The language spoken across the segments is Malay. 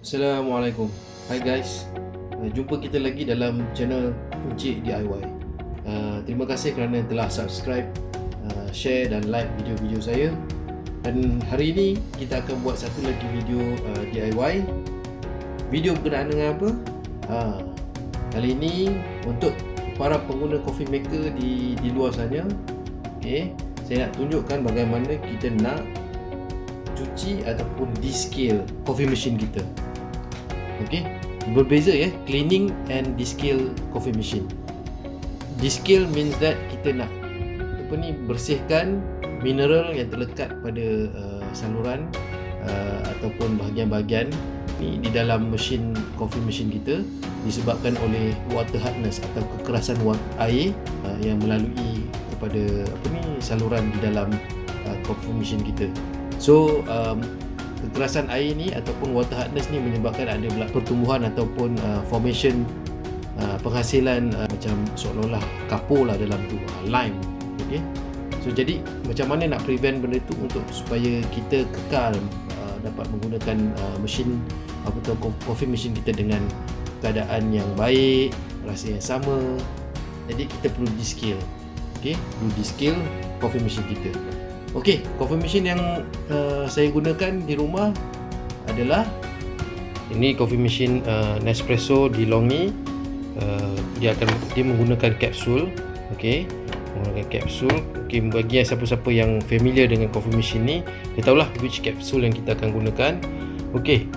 Assalamualaikum. Hai guys. Jumpa kita lagi dalam channel Encik DIY. Terima kasih kerana telah subscribe, share dan like video-video saya. Dan hari ini kita akan buat satu lagi video DIY. Video berkenaan dengan apa? Kali ini untuk para pengguna coffee maker di luar sana. Saya nak tunjukkan bagaimana kita nak cuci ataupun descale coffee machine kita. Berbeza ya, cleaning and descale coffee machine. Descale means that kita nak bersihkan mineral yang terlekat pada saluran ataupun bahagian-bahagian ni di dalam mesin coffee machine kita disebabkan oleh water hardness atau kekerasan air yang melalui kepada saluran di dalam coffee machine kita. So kekerasan air ni ataupun water hardness ni menyebabkan ada pertumbuhan ataupun formation penghasilan macam seolah-olah kapur lah dalam tu, lime. So jadi macam mana nak prevent benda tu untuk supaya kita kekal dapat menggunakan mesin atau coffee machine kita dengan keadaan yang baik, rasa yang sama. Jadi kita perlu descale. Perlu descale coffee machine kita. Coffee machine yang saya gunakan di rumah adalah ini coffee machine Nespresso DeLonghi. Dia menggunakan kapsul. Menggunakan kapsul. Bagi siapa-siapa yang familiar dengan coffee machine ni, dia tahulah which kapsul yang kita akan gunakan.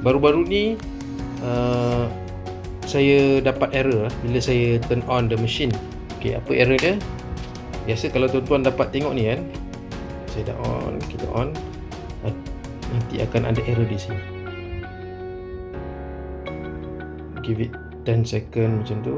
Baru-baru ni saya dapat error bila saya turn on the machine. Apa error dia? Biasa kalau tuan-tuan dapat tengok ni kan, saya dah on, kita on, nanti akan ada error di sini. Give it 10 second macam tu.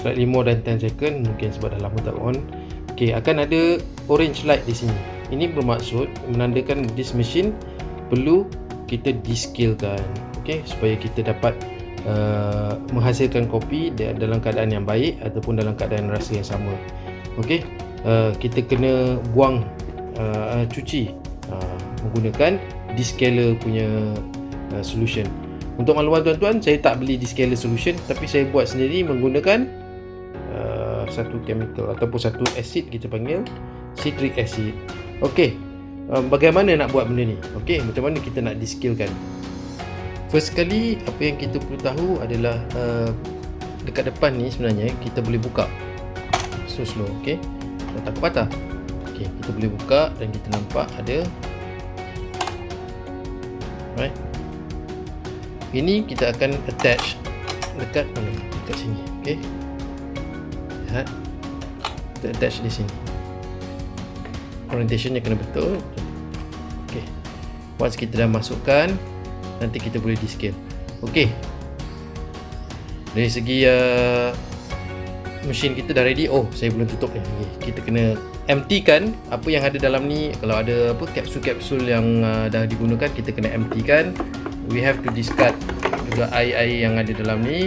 Slightly more than 10 second, mungkin sebab dah lama tak on. Akan ada orange light di sini. Ini bermaksud menandakan this machine perlu kita descalekan, supaya kita dapat menghasilkan kopi dalam keadaan yang baik ataupun dalam keadaan rasa yang sama. Kita kena buang, cuci menggunakan descaler punya solution. Untuk makluman tuan-tuan, saya tak beli descaler solution, tapi saya buat sendiri menggunakan satu chemical ataupun satu acid, kita panggil citric acid. Bagaimana nak buat benda ni? Macam mana kita nak descalekan? First sekali, apa yang kita perlu tahu adalah dekat depan ni sebenarnya kita boleh buka slow, tak patah. Kita boleh buka dan kita nampak ada, right? Ini kita akan attach dekat mana? Dekat sini. Lihat. Kita attach di sini. Orientationnya kena betul. Once kita dah masukkan, nanti kita boleh descale. Dari segi mesin kita dah ready. Saya belum tutup ni. Kita kena emptykan apa yang ada dalam ni. Kalau ada kapsul-kapsul yang dah digunakan, kita kena emptykan. We have to discard juga air-air yang ada dalam ni.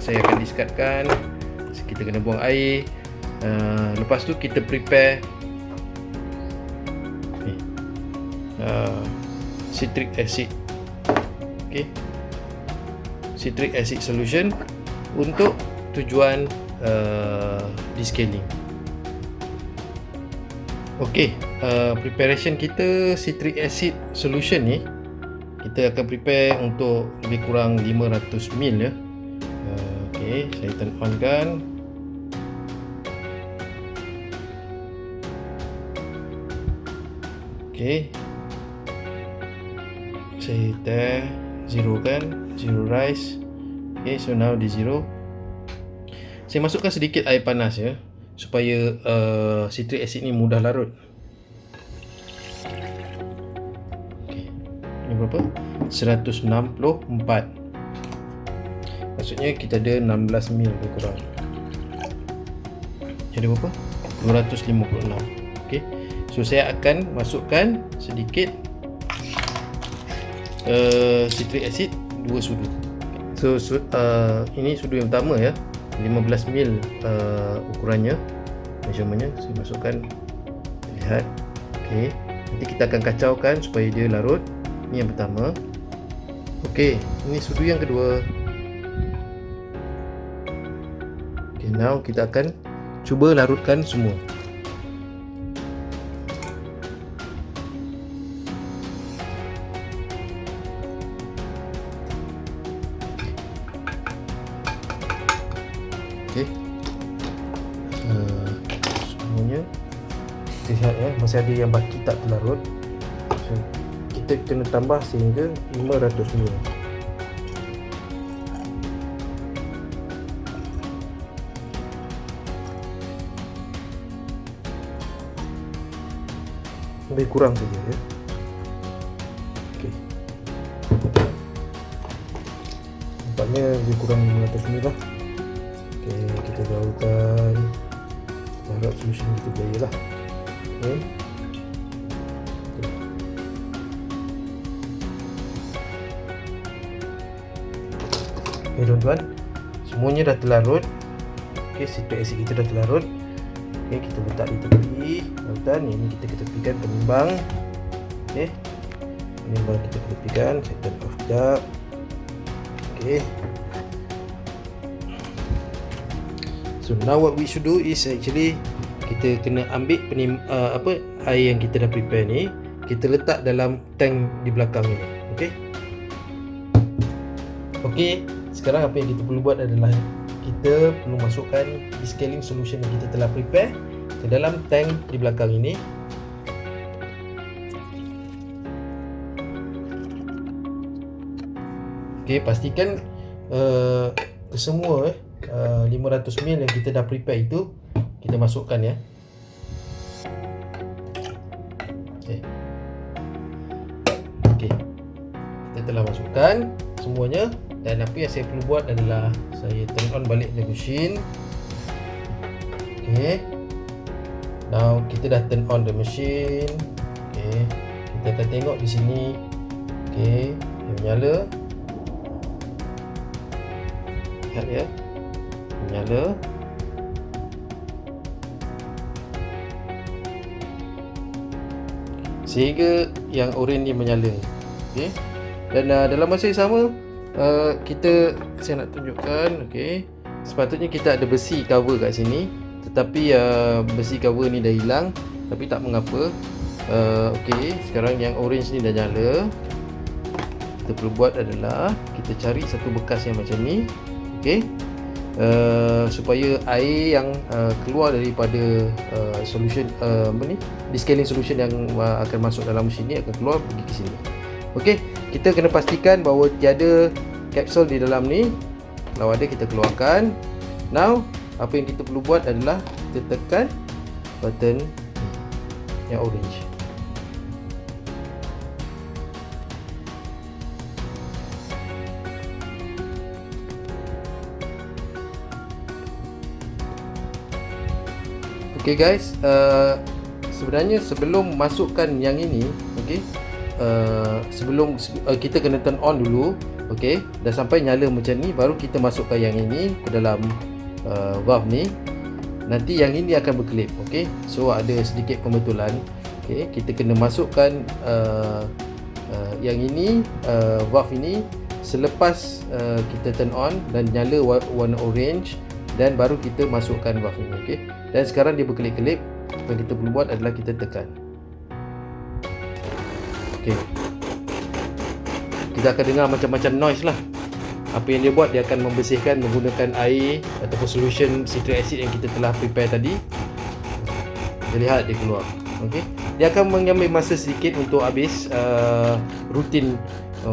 Saya akan discardkan. Kita kena buang air. Lepas tu kita prepare citric acid. Citric acid solution untuk tujuan descaling. Preparation kita citric acid solution ni, kita akan prepare untuk lebih kurang 500 ml ya. Saya turn on kan. Saya dah zero kan, zero rise. So now di zero. Saya masukkan sedikit air panas ya, supaya citric acid ni mudah larut. Ini berapa berapa? 164. Maksudnya kita ada 16 mil lebih kurang. Jadi berapa? 256. Okey. So saya akan masukkan sedikit citric acid 2 sudu. So ini sudu yang pertama ya. 15 mil ukurannya, measurementnya. Saya masukkan, lihat. Okey. Nanti kita akan kacaukan supaya dia larut. Ini yang pertama. Okey, ini sudu yang kedua. Okey, now kita akan cuba larutkan semua. Okey. Semuanya kita lihat ya, masih ada yang baki tak terlarut. So, kita kena tambah sehingga 500 ml. Lebih kurang saja ya. Okey. Nampaknya lebih kurang 500 ml lah. Okey, kita gaulkan. Harap solution kita berjaya lah. Okey. Okey tuan-tuan, semuanya dah terlarut. Okey, citric acid kita dah terlarut. Okey, kita letak di tepi larutan. Ini kita ketepikan penimbang. Okey, penimbang kita ketepikan. Saya turn off sekejap. Okey. So now what we should do is actually kita kena ambil air yang kita dah prepare ni, kita letak dalam tank di belakang ni. Okey. Okey, sekarang apa yang kita perlu buat adalah kita perlu masukkan descaling solution yang kita telah prepare ke dalam tank di belakang ini. Okey, pastikan kesemua 500 ml yang kita dah prepare itu kita masukkan ya. Okey. Okey. Kita telah masukkan semuanya, dan apa yang saya perlu buat adalah saya turn on balik the machine. Okey. Now kita dah turn on the machine. Okey. Kita akan tengok di sini. Okey, dia menyala. Lihat ya. Menyala. Sehingga yang oren ni menyala. Okey. Dan dalam masa yang sama saya nak tunjukkan, okey, sepatutnya kita ada besi cover kat sini, tetapi besi cover ni dah hilang, tapi tak mengapa. Okey, sekarang yang orange ni dah nyala. Kita perlu buat adalah kita cari satu bekas yang macam ni, okey, supaya air yang keluar daripada solution descaling solution yang akan masuk dalam mesin ni akan keluar pergi ke sini. Okey, kita kena pastikan bahawa tiada kapsul di dalam ni. Kalau ada, kita keluarkan. Now, apa yang kita perlu buat adalah kita tekan button yang orange. Okey guys, sebenarnya sebelum masukkan yang ini, okey, sebelum kita kena turn on dulu. Okey, dah sampai nyala macam ni, baru kita masukkan yang ini ke dalam valve ni. Nanti yang ini akan berkelip. Okey, so ada sedikit pembetulan. Okey, kita kena masukkan yang ini, valve ini selepas kita turn on dan nyala warna orange, dan baru kita masukkan valve ini. Okey, dan sekarang dia berkelip-kelip. Apa yang kita perlu buat adalah kita tekan. Okey, kita akan dengar macam-macam noise lah. Apa yang dia buat, dia akan membersihkan menggunakan air ataupun solution citric acid yang kita telah prepare tadi. Kita lihat dia keluar. Okey, dia akan mengambil masa sedikit untuk habis rutin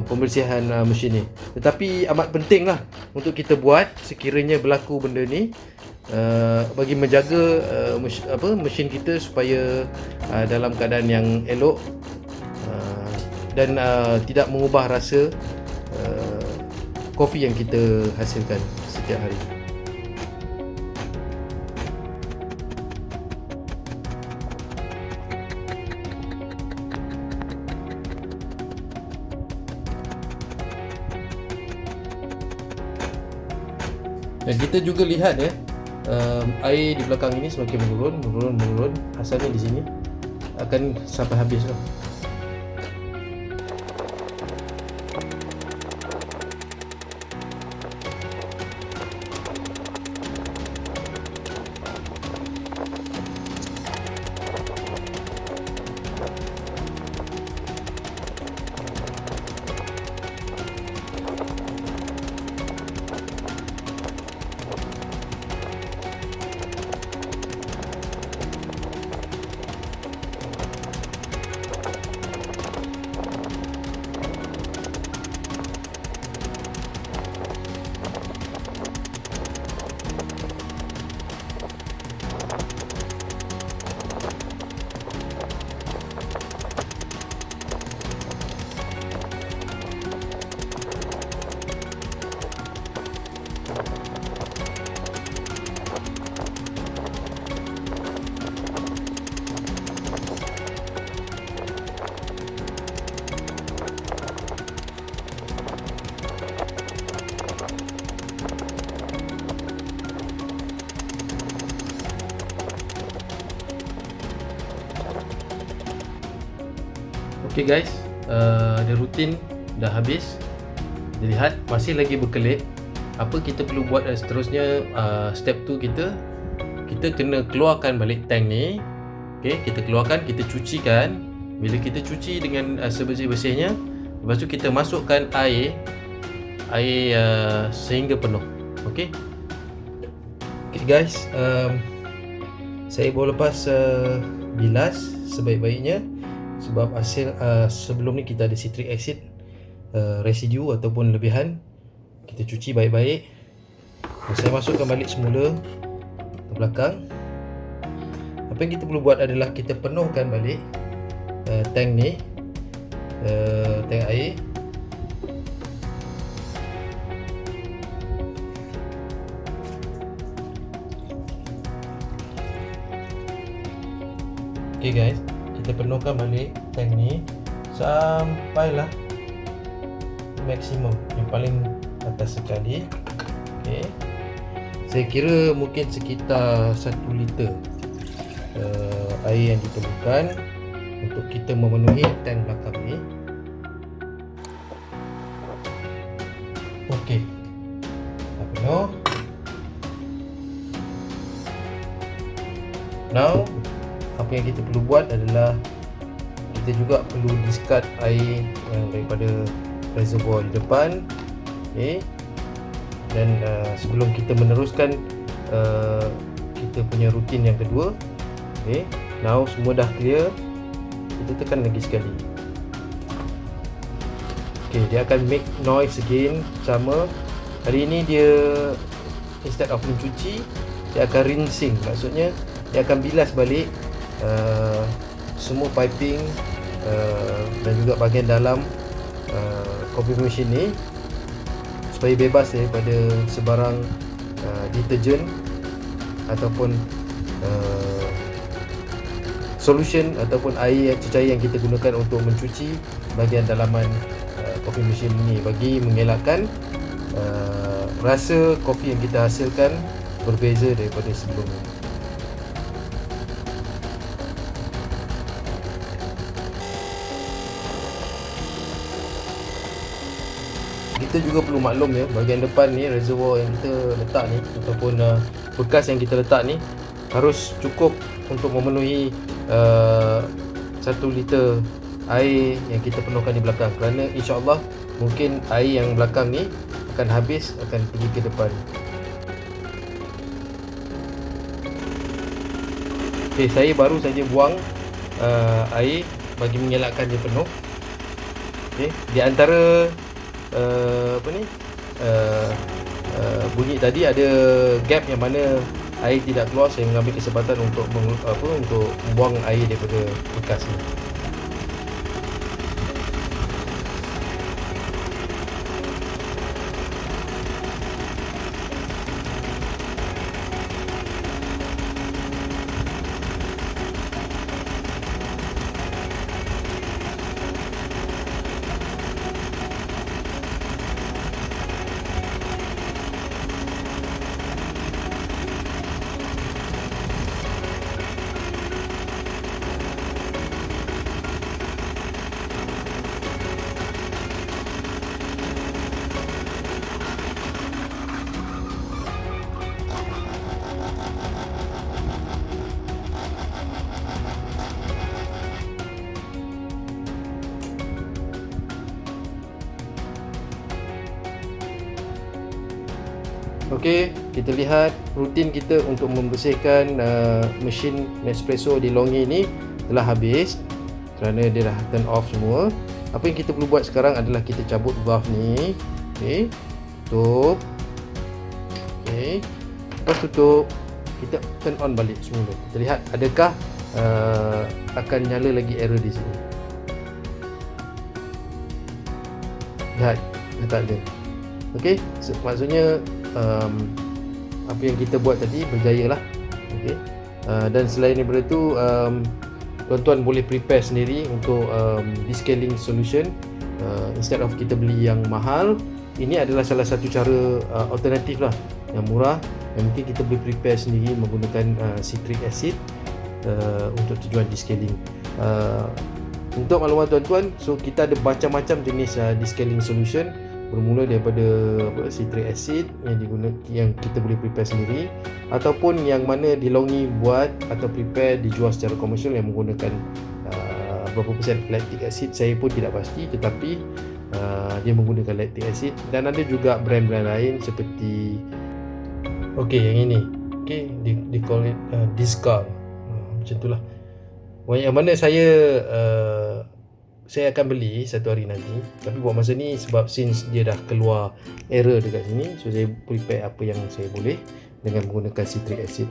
pembersihan mesin ni. Tetapi amat penting lah untuk kita buat sekiranya berlaku benda ni, bagi menjaga mesin kita supaya dalam keadaan yang elok. dan tidak mengubah rasa kopi yang kita hasilkan setiap hari. Dan kita juga lihat ya, air di belakang ini semakin menurun. Asalnya di sini akan sampai habis lah. Okay guys, the rutin dah habis. Dilihat masih lagi berkelip. Apa kita perlu buat seterusnya? Step 2 kita kena keluarkan balik tank ni. Okay, kita keluarkan, kita cucikan. Bila kita cuci dengan sebersih-bersihnya, lepas tu kita masukkan air sehingga penuh. Okay guys, saya baru lepas bilas sebaik-baiknya. Sebab hasil sebelum ni kita ada citric acid residu ataupun lebihan. Kita cuci baik-baik. Saya masukkan balik semula ke belakang. Apa yang kita perlu buat adalah kita penuhkan balik tank ni, tank air. Okay guys, kita penuhkan balik tank ni sampailah maksimum, yang paling atas sekali. Okay, saya kira mungkin sekitar 1 liter air yang diperlukan untuk kita memenuhi tank belakang ni. Okay, dah penuh. Now apa yang kita perlu buat adalah kita juga perlu discard air yang daripada reservoir di depan. Okay. Dan sebelum kita meneruskan kita punya rutin yang kedua. Okay. Now semua dah clear. Kita tekan lagi sekali. Okay, dia akan make noise again. Sama. Hari ini dia instead of mencuci, dia akan rinsing. Maksudnya dia akan bilas balik semua piping dan juga bahagian dalam coffee machine ni supaya bebas daripada sebarang deterjen ataupun solution ataupun air cecair yang kita gunakan untuk mencuci bahagian dalaman coffee machine ni, bagi mengelakkan rasa kopi yang kita hasilkan berbeza daripada sebelumnya. Kita juga perlu maklum ya, bahagian depan ni, reservoir yang kita letak ni ataupun bekas yang kita letak ni harus cukup untuk memenuhi 1 liter air yang kita penuhkan di belakang, kerana insya-Allah mungkin air yang belakang ni akan habis, akan pergi ke depan. Okay, saya baru saja buang air bagi mengelakkan dia penuh. Okay, di antara bunyi tadi ada gap yang mana air tidak keluar. Saya mengambil kesempatan untuk untuk buang air daripada bekas ni. Okey, kita lihat rutin kita untuk membersihkan mesin Nespresso di Longi ni telah habis kerana dia dah turn off semua. Apa yang kita perlu buat sekarang adalah kita cabut valve ni. Okey, tutup. Okey, lepas tutup, kita turn on balik semula. Kita lihat adakah akan nyala lagi error di sini. Lihat, dah tak ada. Okey, maksudnya apa yang kita buat tadi berjaya lah. Okay. Dan selain daripada tu, tuan-tuan boleh prepare sendiri untuk descaling solution. Instead of kita beli yang mahal, ini adalah salah satu cara alternatif lah, yang murah, yang mungkin kita boleh prepare sendiri menggunakan citric acid untuk tujuan descaling. Untuk maklumat tuan-tuan, so kita ada macam-macam jenis descaling solution, bermula daripada citric acid yang kita boleh prepare sendiri, ataupun yang mana di Longi buat atau prepare dijual secara komersial yang menggunakan berapa persen lactic acid saya pun tidak pasti, tetapi dia menggunakan lactic acid. Dan ada juga brand-brand lain seperti yang ini, they call it Discal, macam itulah. Yang mana saya akan beli satu hari nanti, tapi buat masa ni sebab since dia dah keluar error dekat sini, so saya prepare apa yang saya boleh dengan menggunakan citric acid.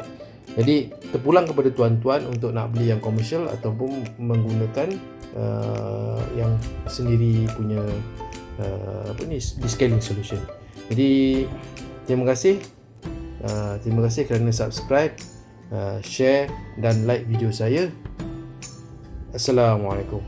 Jadi terpulang kepada tuan-tuan untuk nak beli yang komersial ataupun menggunakan yang sendiri punya descaling solution. Jadi terima kasih kerana subscribe, share dan like video saya. Assalamualaikum.